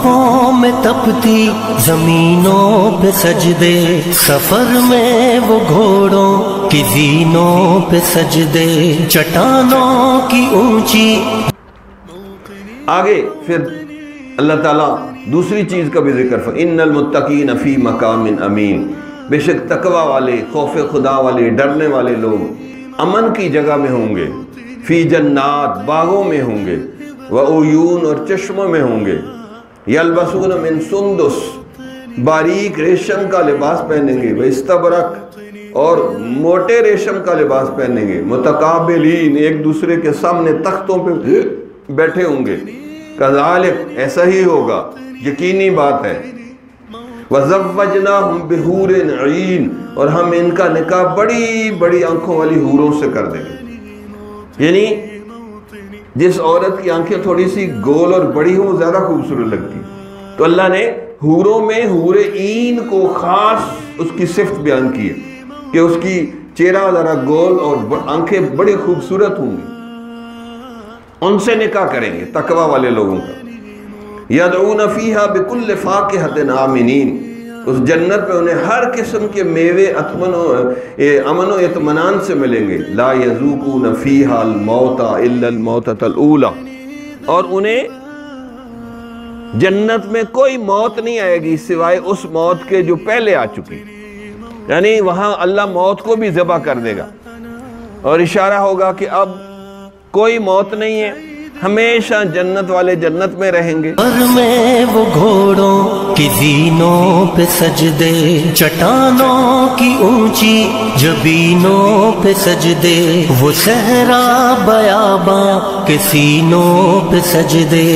بھاپوں میں تپتی زمینوں پہ سجدے، سفر میں وہ گھوڑوں کی زینوں پہ سجدے، چٹانوں کی اونچی۔ آگے پھر اللہ تعالیٰ دوسری چیز کا بھی ذکر فَإِنَّ الْمُتَّقِينَ فِي مَقَامٍ أَمِينٍ، بے شک تقوی والے، خوف خدا والے، ڈرنے والے لوگ امن کی جگہ میں ہوں گے، فی جنات باغوں میں ہوں گے، وعیون اور چشموں میں ہوں گے، یلبسون من سندس باریک ریشم کا لباس پہنیں گے، واستبرق اور موٹے ریشم کا لباس پہنیں گے، متقابلین ایک دوسرے کے سامنے تختوں پہ بیٹھے ہوں گے، کذالک ایسا ہی ہوگا، یقینی بات ہے، وَزَوَّجْنَاهُمْ بِحُورٍ عِينٍ اور ہم ان کا نکاح بڑی بڑی آنکھوں والی حوروں سے کر دیں گے۔ یعنی جس عورت کی آنکھیں تھوڑی سی گول اور بڑی ہوں زیادہ خوبصورت لگتی، تو اللہ نے حوروں میں حور عین کو خاص اس کی صفت بیان کی ہے کہ اس کی چہرہ ذرا گول اور آنکھیں بڑی خوبصورت ہوں گی، ان سے نکاح کریں گے تقوی والے لوگوں کا۔ یدعون فیہا بکل فاکہۃ آمنین، اس جنت میں انہیں ہر قسم کے میوے امن و اطمینان سے ملیں گے، لا یذوقون فیہا الموت الا الموتۃ الاولی، اور انہیں جنت میں کوئی موت نہیں آئے گی سوائے اس موت کے جو پہلے آ چکی، یعنی وہاں اللہ موت کو بھی ذبح کر دے گا اور اشارہ ہوگا کہ اب کوئی موت نہیں ہے، ہمیشہ جنت والے جنت میں رہیں گے۔ سفر میں وہ گھوڑوں کی زینوں پہ سجدے، چٹانوں کی اونچی جبینوں پہ سجدے، وہ صحرا بیاباں کے سینوں پہ سجدے،